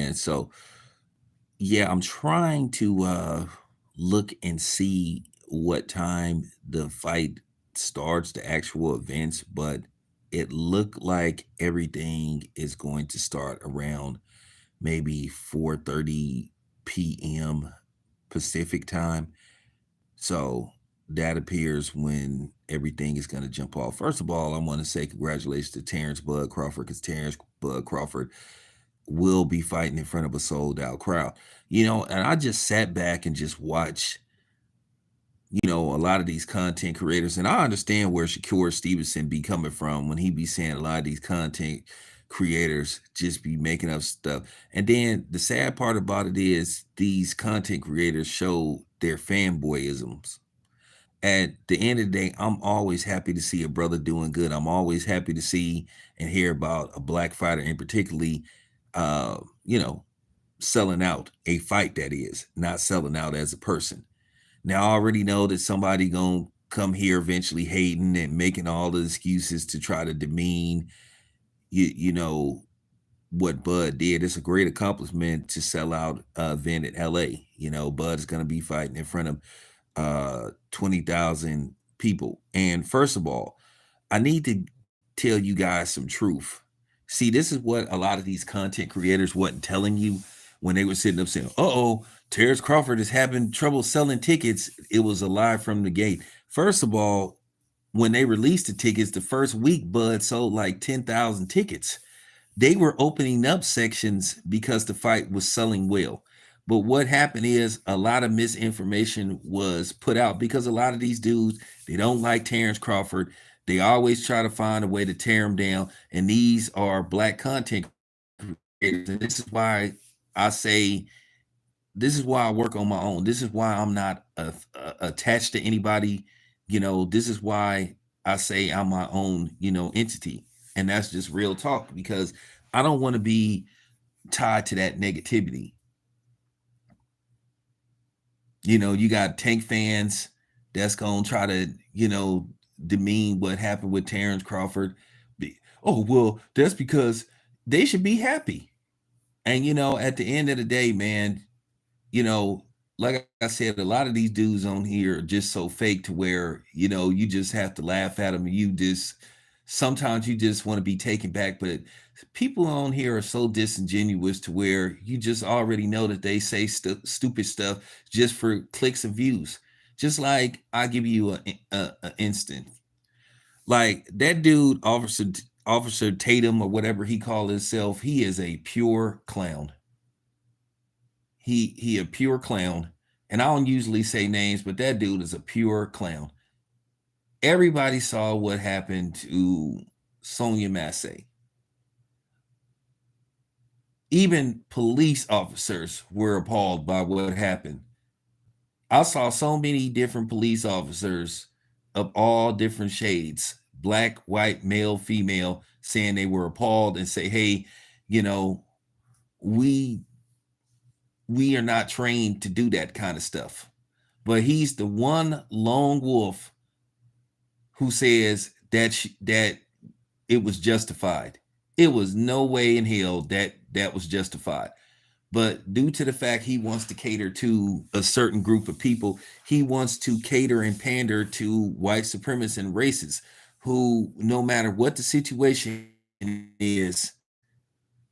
man. So yeah, I'm trying to look and see what time the fight starts, the actual events, but it looked like everything is going to start around maybe 4:30 p.m. Pacific time. So that appears when everything is going to jump off. First of all, I want to say congratulations to Terrence Bud Crawford, because Terrence Bud Crawford will be fighting in front of a sold out crowd. And I just sat back and just watched, a lot of these content creators, and I understand where Shakur Stevenson be coming from when he be saying a lot of these content creators just be making up stuff. And then the sad part about it is these content creators show their fanboyisms. At the end of the day, I'm always happy to see a brother doing good. I'm always happy to see and hear about a black fighter, and particularly, uh, you know, selling out a fight, that is, not selling out as a person. Now I already know that somebody gonna come here eventually hating and making all the excuses to try to demean you know what Bud did. It's a great accomplishment to sell out an event in LA. Bud's gonna be fighting in front of 20,000 people. And first of all, I need to tell you guys some truth. See, this is what a lot of these content creators wasn't telling you when they were sitting up saying, oh, Terrence Crawford is having trouble selling tickets. It was a lie from the gate. First of all, when they released the tickets, the first week, Bud sold like 10,000 tickets. They were opening up sections because the fight was selling well. But what happened is a lot of misinformation was put out because a lot of these dudes, they don't like Terrence Crawford. They always try to find a way to tear him down. And these are black content creators. And this is why I say, this is why I work on my own. This is why I'm not attached to anybody. This is why I say I'm my own, entity. And that's just real talk, because I don't want to be tied to that negativity. You got tank fans that's going to try to, demean what happened with Terrence Crawford. Oh, well, that's because they should be happy. And, at the end of the day, man, you know, like I said, a lot of these dudes on here are just so fake to where, you just have to laugh at them. Sometimes you just want to be taken back, but people on here are so disingenuous to where you just already know that they say stupid stuff just for clicks and views. Just like I give you a instant, like that dude, Officer Tatum, or whatever he called himself, he is a pure clown. He a pure clown, and I don't usually say names, but that dude is a pure clown. Everybody saw what happened to Sonia Massey. Even police officers were appalled by what happened. I saw so many different police officers of all different shades, black, white, male, female, saying they were appalled and say, hey, you know, we we are not trained to do that kind of stuff. But he's the one lone wolf who says that it was justified. It was no way in hell that was justified. But due to the fact he wants to cater to a certain group of people, he wants to cater and pander to white supremacists and racists who, no matter what the situation is,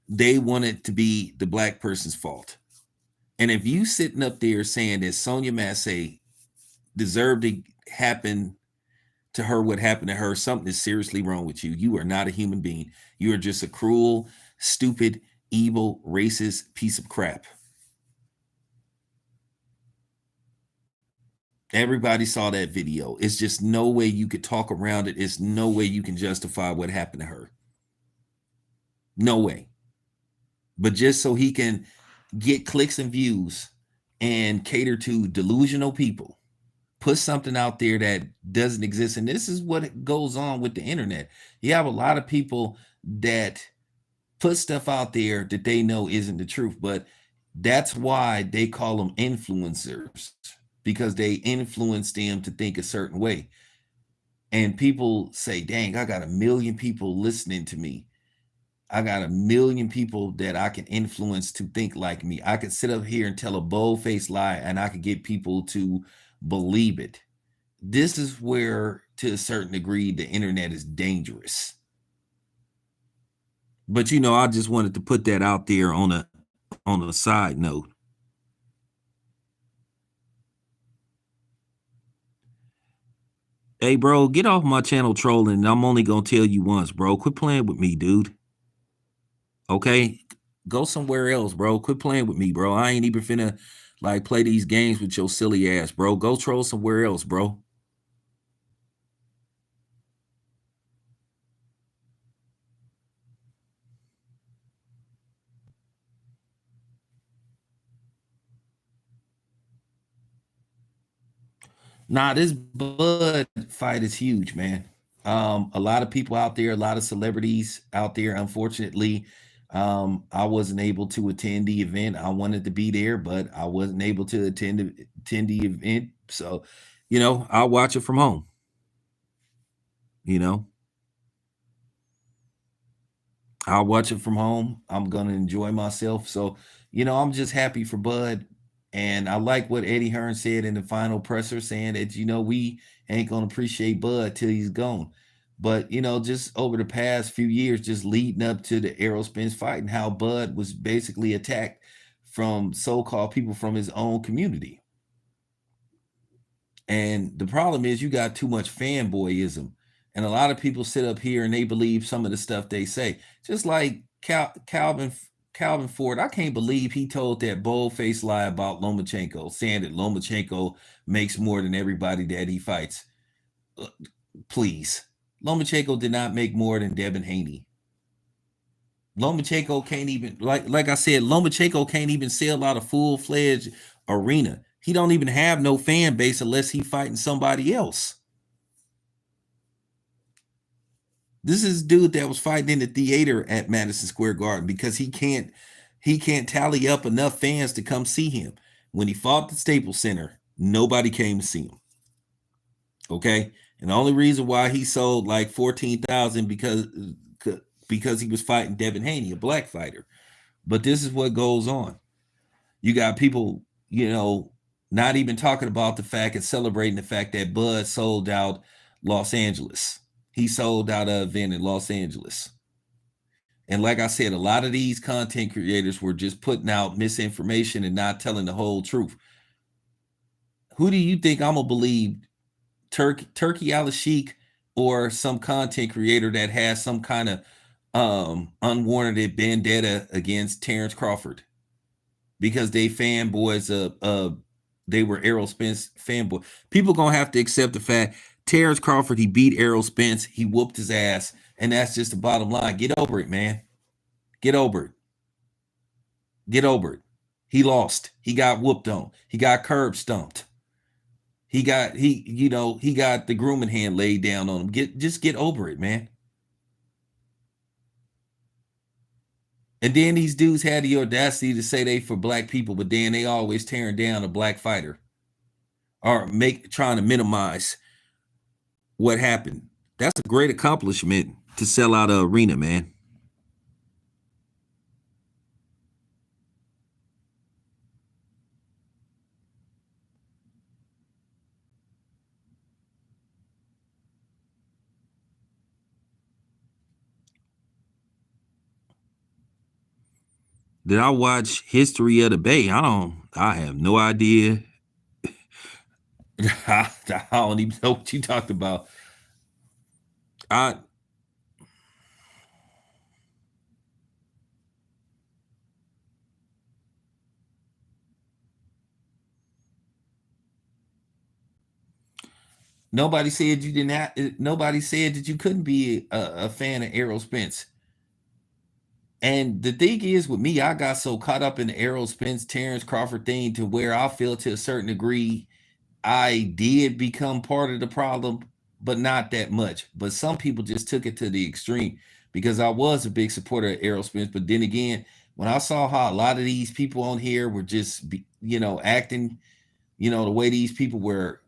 they want it to be the black person's fault. And if you sitting up there saying that Sonia Massey deserved to happen to her what happened to her, something is seriously wrong with you. You are not a human being. You are just a cruel, stupid, evil, racist piece of crap. Everybody saw that video. It's just no way you could talk around it. It's no way you can justify what happened to her. No way. But just so he can get clicks and views and cater to delusional people, put something out there that doesn't exist. And this is what goes on with the internet. You have a lot of people that put stuff out there that they know isn't the truth, but that's why they call them influencers, because they influence them to think a certain way. And people say, dang, I got 1 million people listening to me. I got a million people that I can influence to think like me. I could sit up here and tell a bold-faced lie and I could get people to believe it. This is where, to a certain degree, the internet is dangerous. But I just wanted to put that out there on a side note. Hey, bro, get off my channel trolling. I'm only gonna tell you once, bro. Quit playing with me, dude. Okay, go somewhere else, bro. Quit playing with me, bro. I ain't even finna like play these games with your silly ass, bro. Go troll somewhere else, bro. Nah, this Bud fight is huge, man. A lot of people out there, a lot of celebrities out there. Unfortunately, I wasn't able to attend the event. I wanted to be there, but I wasn't able to attend the event. So, I'll watch it from home. You know, I'll watch it from home. I'm gonna enjoy myself. So, I'm just happy for Bud. And I like what Eddie Hearn said in the final presser, saying that, we ain't gonna appreciate Bud till he's gone. But just over the past few years, just leading up to the Errol Spence fight and how Bud was basically attacked from so-called people from his own community. And the problem is you got too much fanboyism. And a lot of people sit up here and they believe some of the stuff they say. Just like Calvin Ford, I can't believe he told that bold-faced lie about Lomachenko, saying that Lomachenko makes more than everybody that he fights. Uh, Please. Lomachenko did not make more than Devin Haney. Lomachenko can't even like I said, Lomachenko can't even sell out a full-fledged arena. He don't even have no fan base unless he fighting somebody else. This is dude that was fighting in the theater at Madison Square Garden because he can't tally up enough fans to come see him. When he fought at the Staples Center, nobody came to see him. Okay, and the only reason why he sold like 14,000 because he was fighting Devin Haney, a black fighter. But this is what goes on. You got people, not even talking about the fact and celebrating the fact that Bud sold out Los Angeles. He sold out an event in Los Angeles. And like I said, a lot of these content creators were just putting out misinformation and not telling the whole truth. Who do you think I'm gonna believe? Turkey Al Sheik or some content creator that has some kind of unwarranted vendetta against Terrence Crawford because they fanboys they were Errol Spence fanboy. People gonna have to accept the fact Terrence Crawford, he beat Errol Spence, he whooped his ass, and that's just the bottom line. Get over it, man. Get over it. Get over it. He lost. He got whooped on. He got curb stumped. He got the grooming hand laid down on him. Just get over it, man. And then these dudes had the audacity to say they for black people, but then they always tearing down a black fighter or trying to minimize what happened. That's a great accomplishment to sell out an arena, man. Did I watch History of the Bay? I have no idea. I don't even know what you talked about. I Nobody said you didn't have. Nobody said that you couldn't be a fan of Errol Spence. And the thing is, with me, I got so caught up in the Errol Spence, Terrence Crawford thing to where I feel to a certain degree I did become part of the problem, but not that much. But some people just took it to the extreme because I was a big supporter of Errol Spence. But then again, when I saw how a lot of these people on here were just, acting, the way these people were,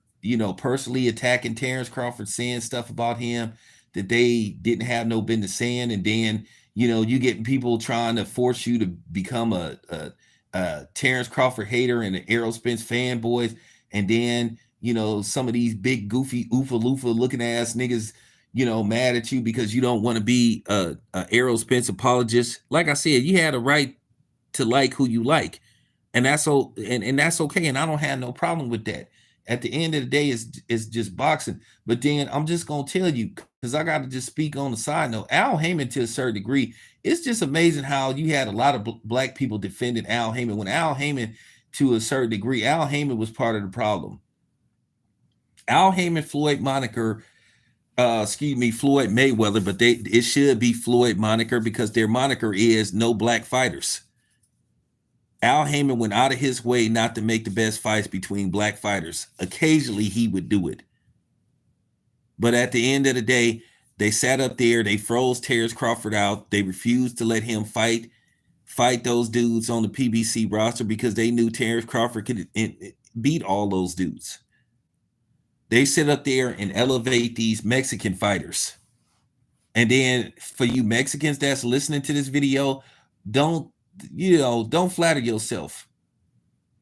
personally attacking Terrence Crawford, saying stuff about him that they didn't have no business saying, and then You getting people trying to force you to become a Terrence Crawford hater and an Errol Spence fanboys, and then some of these big goofy oofa loofa looking ass niggas, mad at you because you don't want to be a Errol Spence apologist. Like I said, you had a right to like who you like, and that's okay, and I don't have no problem with that. At the end of the day, it's just boxing. But then I'm just gonna tell you, because I got to just speak on the side note. Al Heyman, to a certain degree, it's just amazing how you had a lot of black people defending Al Heyman, when Al Heyman, to a certain degree, Al Heyman was part of the problem. Al Heyman Floyd moniker, Floyd Mayweather, but it should be Floyd moniker because their moniker is no black fighters. Al Heyman went out of his way not to make the best fights between black fighters. Occasionally he would do it. But at the end of the day, they sat up there, they froze Terrence Crawford out. They refused to let him fight those dudes on the PBC roster because they knew Terrence Crawford could beat all those dudes. They sit up there and elevate these Mexican fighters. And then for you Mexicans that's listening to this video, don't flatter yourself.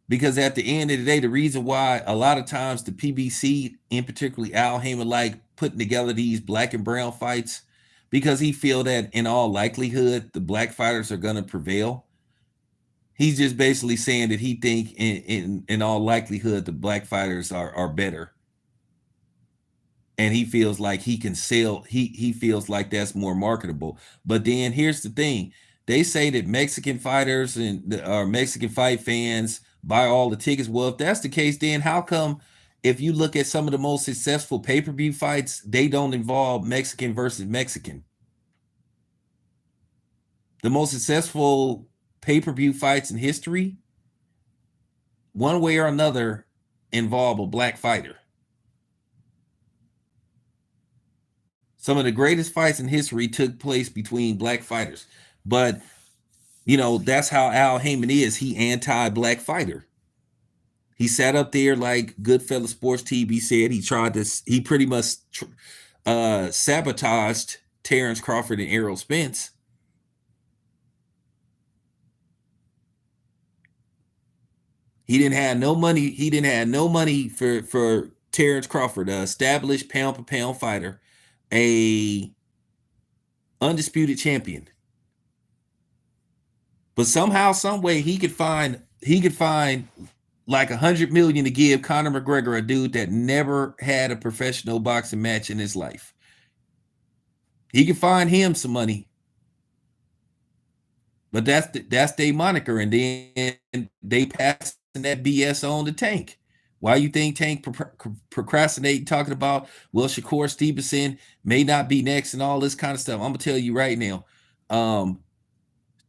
Because at the end of the day, the reason why a lot of times the PBC, in particularly Al Heyman, like putting together these black and brown fights, because he feel that in all likelihood the black fighters are going to prevail. He's just basically saying that he think in all likelihood the black fighters are better, and he feels like he can sell. He feels like that's more marketable. But then here's the thing: they say that Mexican fighters and Mexican fight fans buy all the tickets. Well, if that's the case, then how come if you look at some of the most successful pay-per-view fights, they don't involve Mexican versus Mexican? The most successful pay-per-view fights in history, one way or another, involve a black fighter. Some of the greatest fights in history took place between black fighters. But, that's how Al Heyman is. He anti-black fighter. He sat up there like Goodfellas Sports TV said. He pretty much sabotaged Terrence Crawford and Errol Spence. He didn't have no money. He didn't have no money for Terrence Crawford, an established pound for pound fighter, a undisputed champion. But somehow, some way, he could find like $100 million to give Conor McGregor, a dude that never had a professional boxing match in his life. He could find him some money. But that's their moniker, and then they passing that BS on to Tank. Why you think Tank procrastinating, talking about, well, Shakur Stevenson may not be next and all this kind of stuff? I'm gonna tell you right now,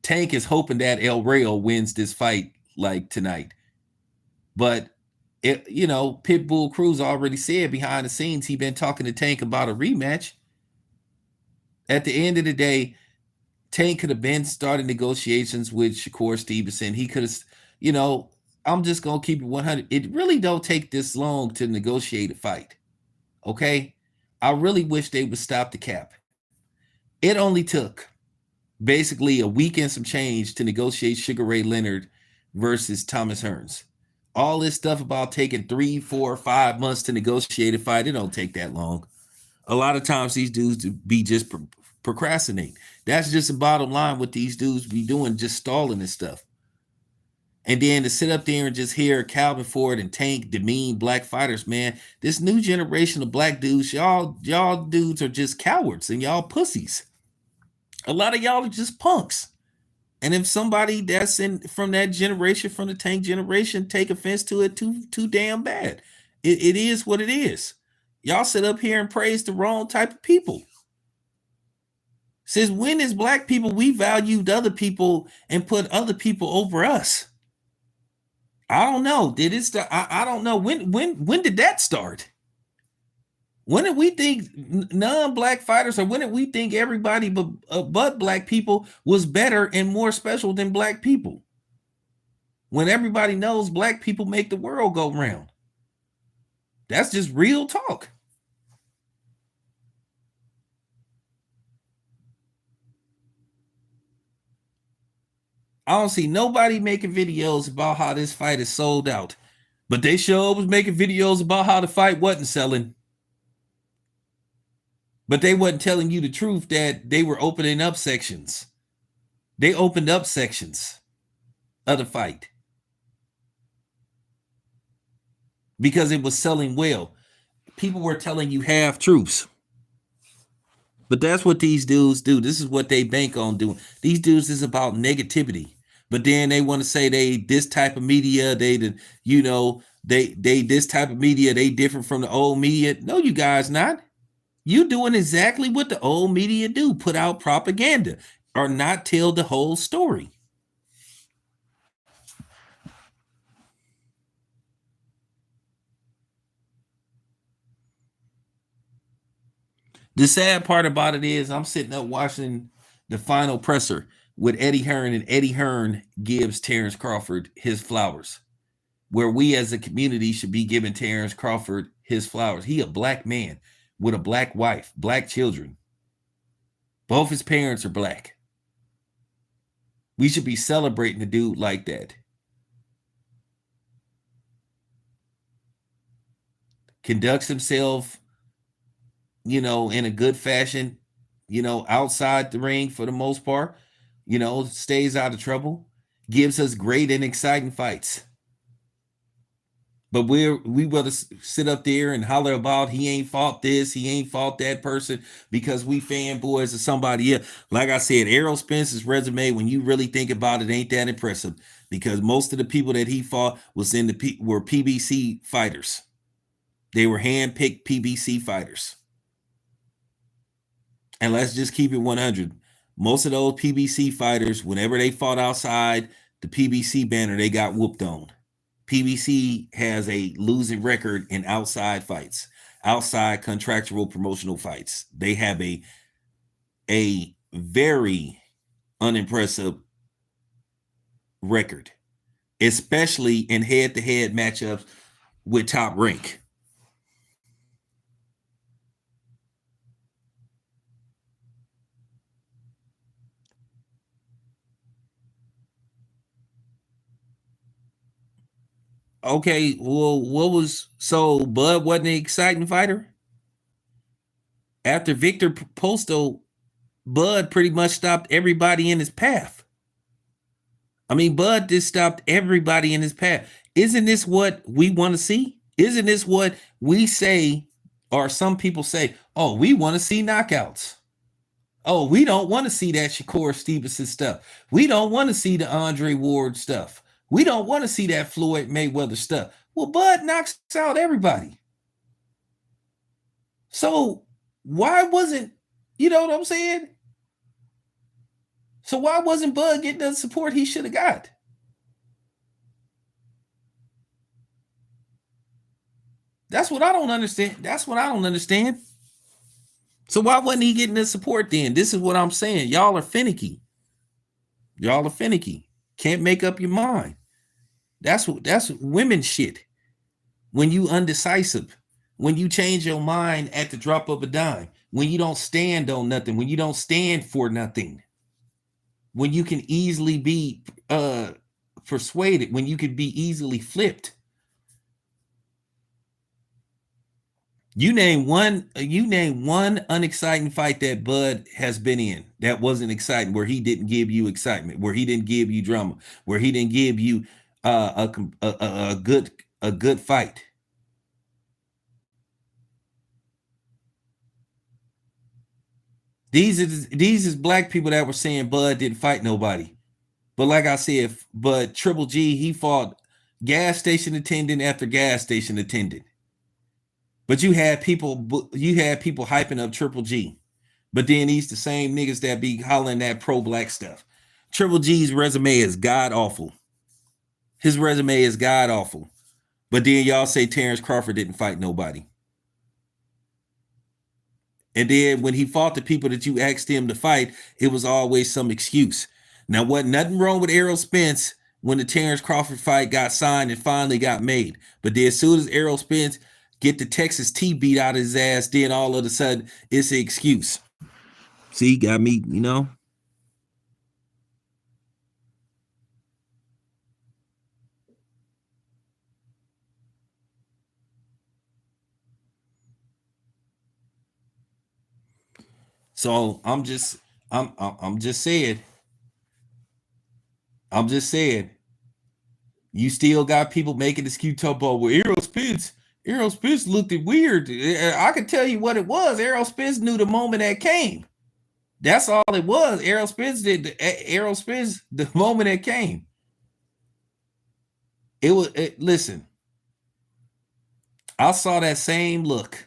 Tank is hoping that El Rayo wins this fight like tonight. But Pitbull Cruz already said behind the scenes he been talking to Tank about a rematch. At the end of the day, Tank could have been starting negotiations with Shakur Stevenson. He could have, I'm just gonna keep it 100. It really don't take this long to negotiate a fight. Okay, I really wish they would stop the cap. It only took basically a week and some change to negotiate Sugar Ray Leonard versus Thomas Hearns. All this stuff about taking 3, 4, 5 months to negotiate a fight, it don't take that long. A lot of times these dudes be just procrastinate. That's just the bottom line. What these dudes be doing, just stalling and stuff. And then to sit up there and just hear Calvin Ford and Tank demean black fighters, man, this new generation of black dudes, y'all dudes are just cowards and y'all pussies. A lot of y'all are just punks. And if somebody that's from that generation, from the Tank generation, take offense to it, too damn bad. It is what it is. Y'all sit up here and praise the wrong type of people. Since when is black people, we valued other people and put other people over us? I don't know. Did it start? I don't know. When did that start? When did we think non-black fighters, or when did we think everybody but black people was better and more special than black people? When everybody knows black people make the world go round. That's just real talk. I don't see nobody making videos about how this fight is sold out. But they sure was making videos about how the fight wasn't selling. But they wasn't telling you the truth that they were opening up sections. They opened up sections of the fight because it was selling well. People were telling you half truths. But that's what these dudes do. This is what they bank on doing. These dudes is about negativity. But then they want to say they this type of media, they this type of media, they different from the old media. No, you guys not. You doing exactly what the old media do, put out propaganda or not tell the whole story. The sad part about it is I'm sitting up watching the final presser with Eddie Hearn, and Eddie Hearn gives Terrence Crawford his flowers, where we as a community should be giving Terrence Crawford his flowers. He a black man with a black wife, black children. Both his parents are black. We should be celebrating a dude like that. Conducts himself, in a good fashion, outside the ring for the most part, stays out of trouble, gives us great and exciting fights. But we rather sit up there and holler about he ain't fought this, he ain't fought that person because we fanboys of somebody else. Like I said, Errol Spence's resume, when you really think about it, ain't that impressive because most of the people that he fought were PBC fighters. They were handpicked PBC fighters. And let's just keep it 100. Most of those PBC fighters, whenever they fought outside the PBC banner, they got whooped on. PBC has a losing record in outside fights, outside contractual promotional fights. They have a very unimpressive record, especially in head-to-head matchups with top rank. Okay, well, Bud wasn't an exciting fighter? After Victor Posto, Bud pretty much stopped everybody in his path. I mean, Bud just stopped everybody in his path. Isn't this what we want to see? Isn't this what we say, or some people say, oh, we want to see knockouts. Oh, we don't want to see that Shakur Stevenson stuff. We don't want to see the Andre Ward stuff. We don't want to see that Floyd Mayweather stuff. Well, Bud knocks out everybody. So why wasn't, you know what I'm saying? So why wasn't Bud getting the support he should have got? That's what I don't understand. That's what I don't understand. So why wasn't he getting the support then? This is what I'm saying. Y'all are finicky. Y'all are finicky. Can't make up your mind. That's women shit. When you undecisive, when you change your mind at the drop of a dime, when you don't stand on nothing, when you don't stand for nothing, when you can easily be persuaded, when you can be easily flipped. You name one unexciting fight that Bud has been in that wasn't exciting, where he didn't give you excitement, where he didn't give you drama, where he didn't give you a good fight. These is black people that were saying Bud didn't fight nobody. But like I said, but Triple G, he fought gas station attendant after gas station attendant. But you had people hyping up Triple G. But then he's the same niggas that be hollering that pro black stuff. Triple G's resume is god awful. His resume is god awful. But then y'all say Terrence Crawford didn't fight nobody. And then when he fought the people that you asked him to fight, it was always some excuse. Now, wasn't nothing wrong with Errol Spence when the Terrence Crawford fight got signed and finally got made. But then as soon as Errol Spence get the Texas T beat out of his ass, then all of a sudden it's an excuse. See, got me. So I'm just saying, I'm just saying, you still got people making this cute talk about, well, Errol Spence looked it weird. I can tell you what it was. Errol Spence knew the moment that came. That's all it was. Errol Spence did. Errol Spence, the moment that came. It was. Listen, I saw that same look.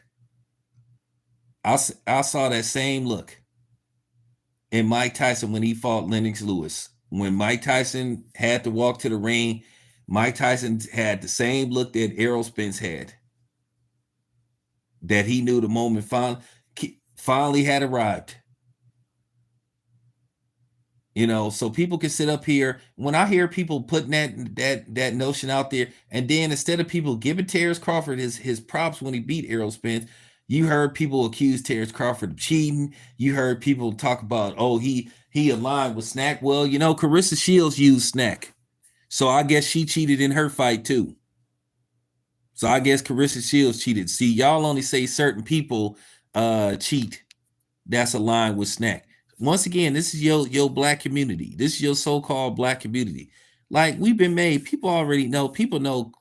I saw that same look in Mike Tyson when he fought Lennox Lewis. When Mike Tyson had to walk to the ring, Mike Tyson had the same look that Errol Spence had. That he knew the moment finally had arrived. You know, so people can sit up here. When I hear people putting that notion out there, and then instead of people giving Terrence Crawford his props when he beat Errol Spence, you heard people accuse Terrence Crawford of cheating. You heard people talk about, oh, he aligned with Snack. Well, you know, Carissa Shields used Snack, so I guess she cheated in her fight too. So I guess Carissa Shields cheated. See, y'all only say certain people cheat. That's aligned with Snack. Once again, this is your black community. This is your so-called black community. Like, we've been made, people already know, people know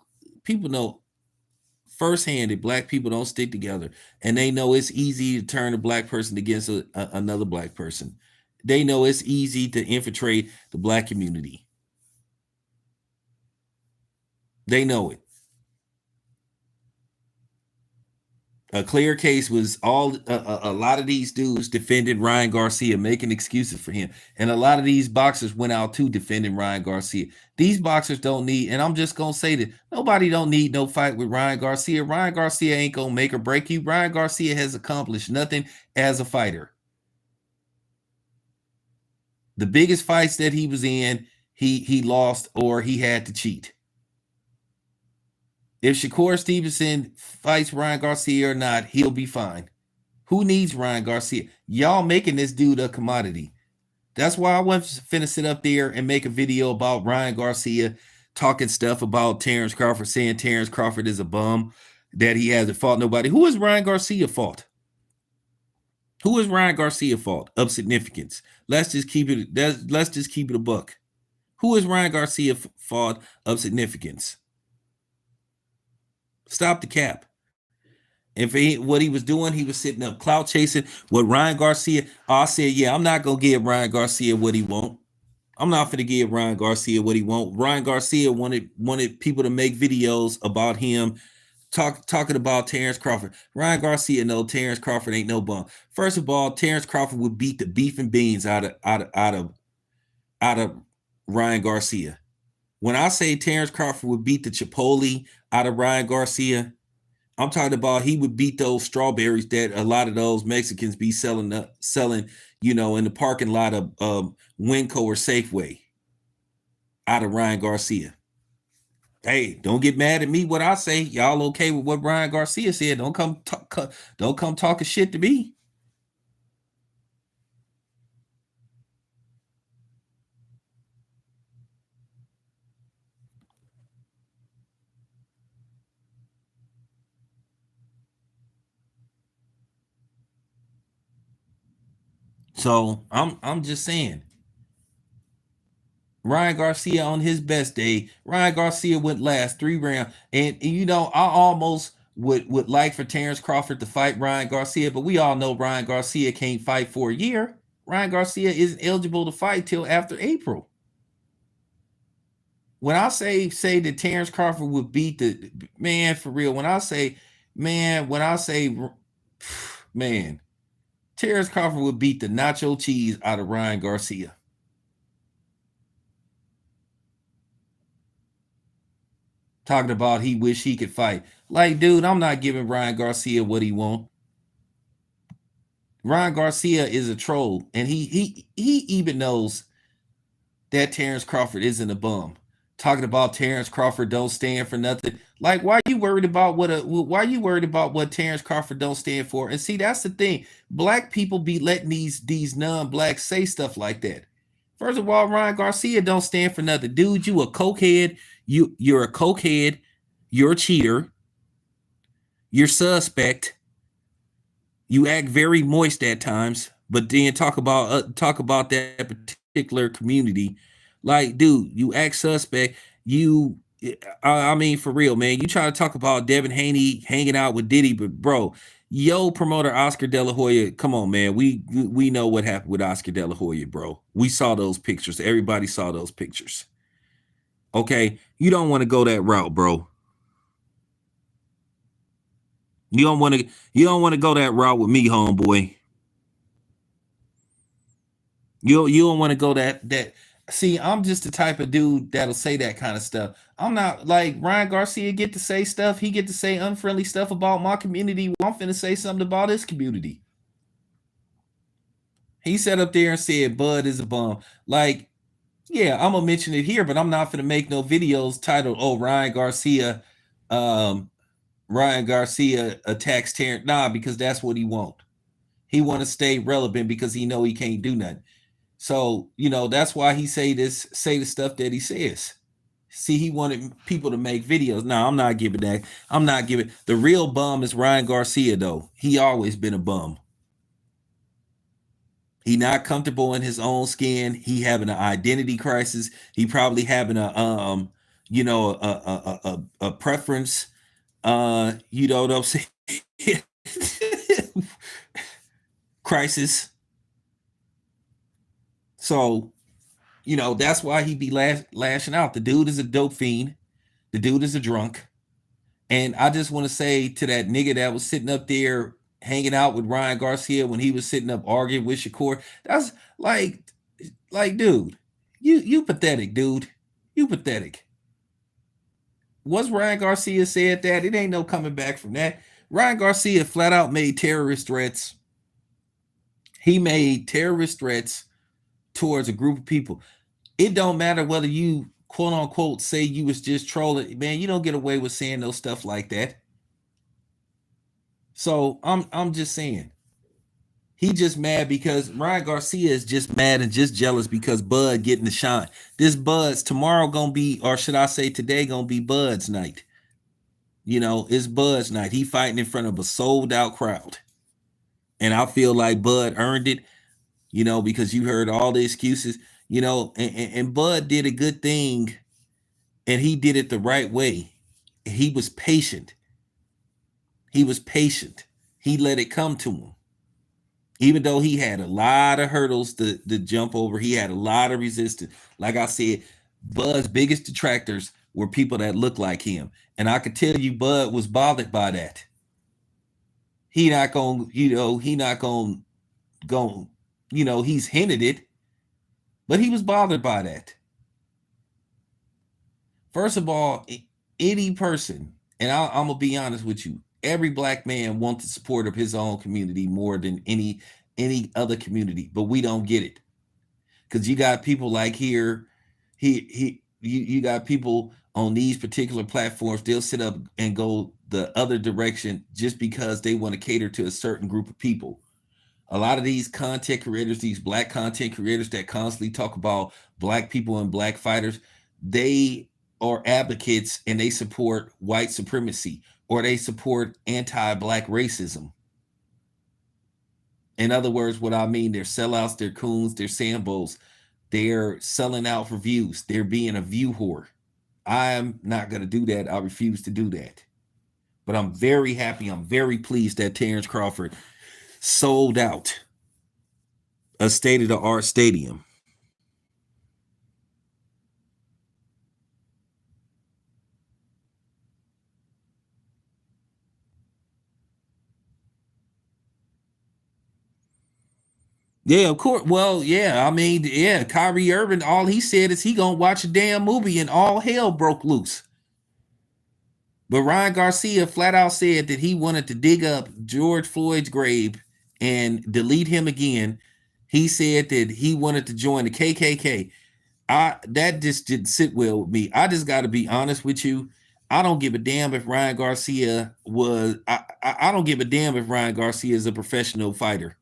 firsthand that black people don't stick together. And they know it's easy to turn a black person against another black person. They know it's easy to infiltrate the black community. They know it. A clear case was a lot of these dudes defended Ryan Garcia, making excuses for him, and a lot of these boxers went out too defending Ryan Garcia. These boxers don't need, and I'm just gonna say that nobody don't need no fight with Ryan Garcia. Ryan Garcia ain't gonna make or break you. Ryan Garcia has accomplished nothing as a fighter. The biggest fights that he was in, he lost or he had to cheat. If Shakur Stevenson fights Ryan Garcia or not, he'll be fine. Who needs Ryan Garcia? Y'all making this dude a commodity. That's why I wasn't finna sit up there and make a video about Ryan Garcia talking stuff about Terrence Crawford, saying Terrence Crawford is a bum, that he hasn't fought nobody. Who is Ryan Garcia fought? Who is Ryan Garcia fought of significance? Let's just keep it. Let's just keep it a buck. Who is Ryan Garcia fought of significance? Stop the cap. And for what he was doing, he was sitting up clout chasing. What Ryan Garcia, I said, yeah, I'm not gonna give Ryan Garcia what he want. I'm not gonna give Ryan Garcia what he want. Ryan Garcia wanted people to make videos about him talking about Terrence Crawford. Ryan Garcia, no, Terrence Crawford ain't no bum. First of all, Terrence Crawford would beat the beef and beans out of Ryan Garcia. When I say Terrence Crawford would beat the Chipotle out of Ryan Garcia, I'm talking about he would beat those strawberries that a lot of those Mexicans be selling, you know, in the parking lot of Winco or Safeway out of Ryan Garcia. Hey, don't get mad at me what I say. Y'all okay with what Ryan Garcia said? Don't come talking shit to me. So I'm just saying, Ryan Garcia on his best day, Ryan Garcia went last 3 rounds. And you know, I almost would like for Terrence Crawford to fight Ryan Garcia, but we all know Ryan Garcia can't fight for a year. Ryan Garcia isn't eligible to fight till after April. When I say that Terrence Crawford would beat the man for real, when I say man, Terrence Crawford would beat the nacho cheese out of Ryan Garcia. Talking about he wish he could fight. Like, dude, I'm not giving Ryan Garcia what he want. Ryan Garcia is a troll, and he even knows that Terrence Crawford isn't a bum. Talking about Terrence Crawford don't stand for nothing. Like, why you worried about what Terrence Crawford don't stand for? And see, that's the thing. Black people be letting these non-blacks say stuff like that. First of all, Ryan Garcia don't stand for nothing. Dude, you a cokehead. You're a cokehead. You're a cheater. You're suspect. You act very moist at times. But then talk about that particular community. Like, dude, you act suspect. You, I mean, for real, man. You try to talk about Devin Haney hanging out with Diddy, but bro, yo, promoter Oscar De La Hoya, come on, man. We know what happened with Oscar De La Hoya, bro. We saw those pictures. Everybody saw those pictures. Okay, you don't want to go that route, bro. You don't want to. You don't want to go that route with me, homeboy. You don't want to go that. See, I'm just the type of dude that'll say that kind of stuff. I'm not like Ryan Garcia get to say stuff. He get to say unfriendly stuff about my community. Well, I'm finna say something about his community. He sat up there and said Bud is a bum. Like, yeah, I'm gonna mention it here, but I'm not gonna make no videos titled "Oh um, Ryan Garcia attacks Terrence." Nah, because that's what he want. He want to stay relevant because he know he can't do nothing. So, that's why he say the stuff that he says. See, he wanted people to make videos. No, I'm not giving that. I'm not giving. The real bum is Ryan Garcia, though. He always been a bum. He not comfortable in his own skin. He having an identity crisis. He probably having a preference. You know what I'm saying? Crisis. So, that's why he be lashing out. The dude is a dope fiend. The dude is a drunk. And I just want to say to that nigga that was sitting up there hanging out with Ryan Garcia when he was sitting up arguing with Shakur, that's like, dude, you pathetic, dude. You pathetic. Once Ryan Garcia said that, it ain't no coming back from that. Ryan Garcia flat out made terrorist threats. He made terrorist threats towards a group of people. It don't matter whether you quote unquote say you was just trolling, man. You don't get away with saying no stuff like that. So I'm just saying, he just mad because Ryan Garcia is just mad and just jealous because Bud getting the shine. This Bud's tomorrow gonna be, or should I say today, gonna be Bud's night. It's Bud's night. He fighting in front of a sold out crowd, and I feel like Bud earned it. Because you heard all the excuses. And Bud did a good thing, and he did it the right way. He was patient. He was patient. He let it come to him. Even though he had a lot of hurdles to jump over, he had a lot of resistance. Like I said, Bud's biggest detractors were people that look like him. And I could tell you Bud was bothered by that. He not gonna, he not gonna go, he's hinted it, but he was bothered by that. First of all, any person, and I'm gonna be honest with you, every black man wants the support of his own community more than any other community, but we don't get it because you got people like here, you got people on these particular platforms. They'll sit up and go the other direction just because they want to cater to a certain group of people. A lot of these content creators, these black content creators that constantly talk about black people and black fighters, they are advocates and they support white supremacy or they support anti-black racism. In other words, what I mean, they're sellouts, they're coons, they're sambos, they're selling out for views, they're being a view whore. I'm not going to do that. I refuse to do that. But I'm very happy, I'm very pleased that Terrence Crawford sold out a state of the art stadium. Yeah, of course. Well, yeah, I mean, yeah, Kyrie Irving, all he said is he gonna watch a damn movie and all hell broke loose. But Ryan Garcia flat out said that he wanted to dig up George Floyd's grave and delete him again. He said that he wanted to join the KKK. That just didn't sit well with me. I just got to be honest with you. I don't give a damn if Ryan Garcia was. I don't give a damn if Ryan Garcia is a professional fighter.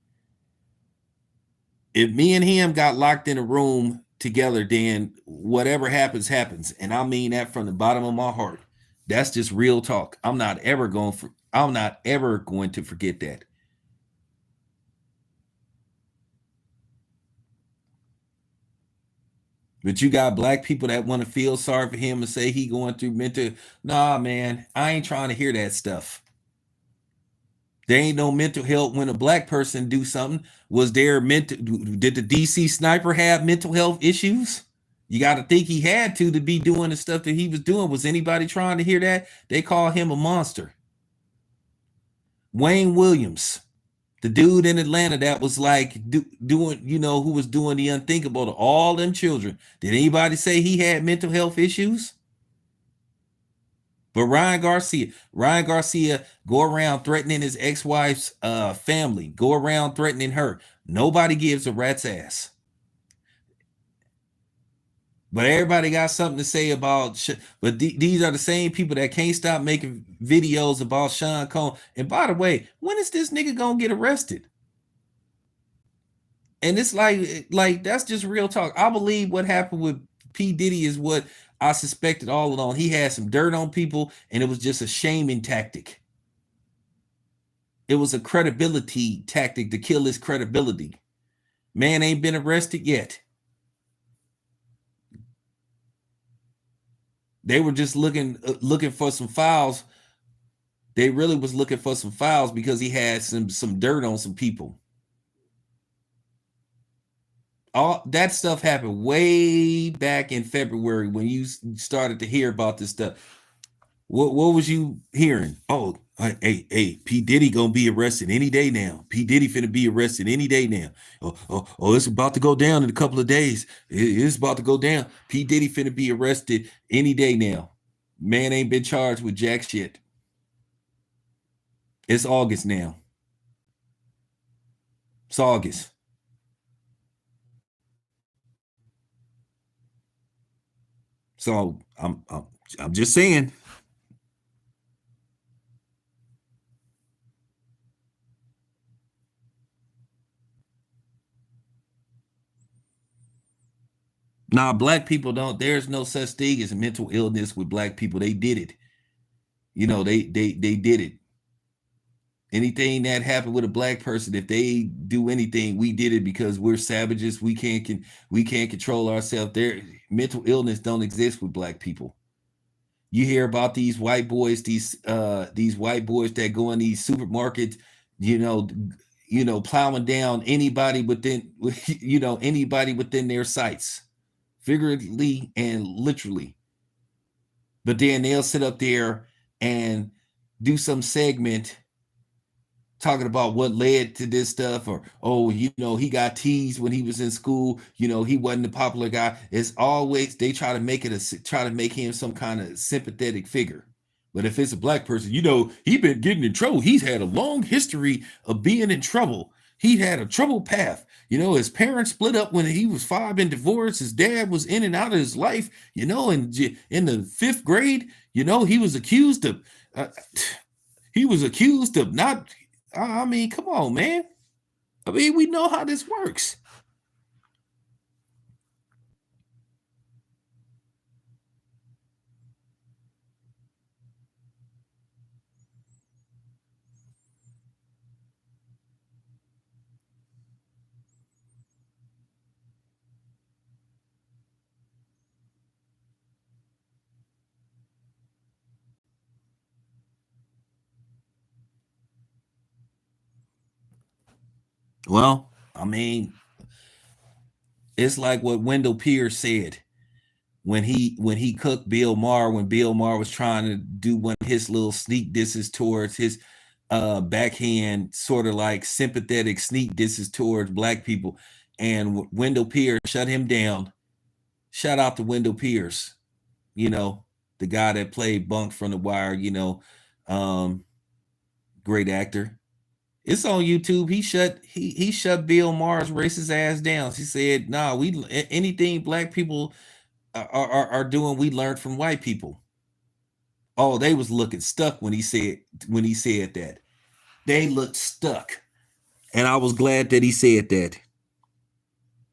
If me and him got locked in a room together, then whatever happens, happens. And I mean that from the bottom of my heart. That's just real talk. I'm not ever going to forget that. But you got black people that want to feel sorry for him and say he going through mental. Nah, man, I ain't trying to hear that stuff. There ain't no mental health when a black person do something. Was there mental? Did the DC sniper have mental health issues? You got to think he had to be doing the stuff that he was doing. Was anybody trying to hear that? They call him a monster. Wayne Williams, the dude in Atlanta that was like doing, who was doing the unthinkable to all them children. Did anybody say he had mental health issues? But Ryan Garcia go around threatening his ex-wife's family, go around threatening her. Nobody gives a rat's ass. But everybody got something to say about. But these are the same people that can't stop making videos about Sean Combs. And by the way, when is this nigga gonna get arrested? And it's like that's just real talk. I believe what happened with P Diddy is what I suspected all along. He had some dirt on people, and it was just a shaming tactic. It was a credibility tactic to kill his credibility. Man ain't been arrested yet. They were just looking for some files. They really was looking for some files because he had some dirt on some people. All that stuff happened way back in February when you started to hear about this stuff. What was you hearing? Oh, hey, P Diddy gonna be arrested any day now. P Diddy finna be arrested any day now. Oh, it's about to go down in a couple of days. It's about to go down. P Diddy finna be arrested any day now. Man ain't been charged with jack shit. It's August now. It's August. So I'm just saying. Nah, black people don't. There's no such thing as mental illness with black people. They did it. They did it. Anything that happened with a black person, if they do anything, we did it because we're savages. We can't control ourselves. Their mental illness don't exist with black people. You hear about these white boys, these white boys that go in these supermarkets, you know, plowing down anybody within, anybody within their sights, figuratively and literally. But then they'll sit up there and do some segment talking about what led to this stuff, or he got teased when he was in school, he wasn't the popular guy. It's always they try to make him some kind of sympathetic figure. But if it's a black person, he been getting in trouble. He's had a long history of being in trouble. He had a troubled path. His parents split up when he was 5 and divorced. His dad was in and out of his life. And in the 5th grade, he was accused of not. I mean, come on, man. I mean, we know how this works. Well, I mean, it's like what Wendell Pierce said when he cooked Bill Maher, when Bill Maher was trying to do one of his little sneak disses towards his backhand, sort of like sympathetic sneak disses towards black people. And Wendell Pierce shut him down. Shout out to Wendell Pierce, you know, the guy that played Bunk from The Wire, um, great actor. It's on YouTube. He shut Bill Maher's racist ass down. He said, "Nah, we anything black people are doing, we learned from white people." Oh, they was looking stuck when he said that. They looked stuck, and I was glad that he said that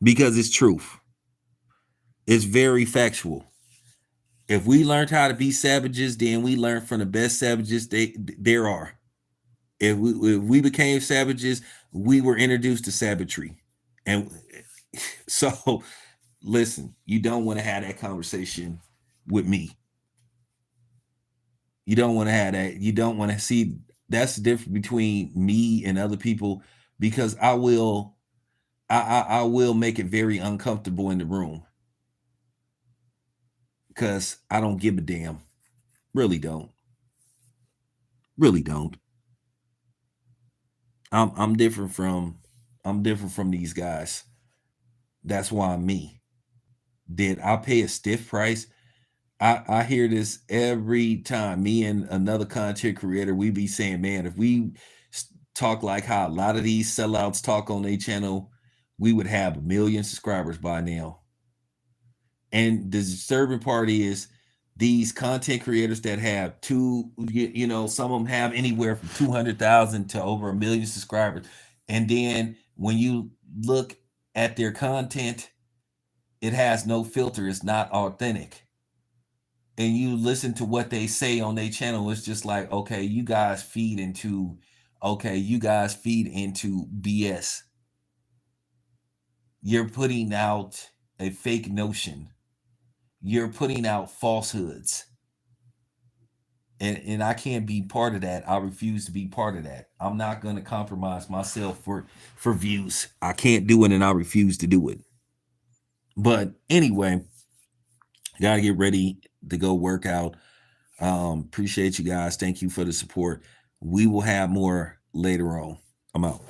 because it's truth. It's very factual. If we learned how to be savages, then we learned from the best savages there are. If we became savages, we were introduced to savagery, and so listen, you don't want to have that conversation with me. You don't want to have that. You don't want to see, that's the difference between me and other people, because I will make it very uncomfortable in the room because I don't give a damn. Really don't. Really don't. I'm different from these guys. That's why I'm me. Did I pay a stiff price? I hear this every time. Me and another content creator, we be saying, man, if we talk like how a lot of these sellouts talk on their channel, we would have 1 million subscribers by now. And the disturbing part is these content creators that have some of them have anywhere from 200,000 to over 1 million subscribers. And then when you look at their content, it has no filter, it's not authentic. And you listen to what they say on their channel, it's just like, okay, you guys feed into BS. You're putting out a fake notion. You're putting out falsehoods. And I can't be part of that. I refuse to be part of that. I'm not going to compromise myself for views. I can't do it, and I refuse to do it. But anyway, gotta get ready to go work out. Appreciate you guys. Thank you for the support. We will have more later on. I'm out.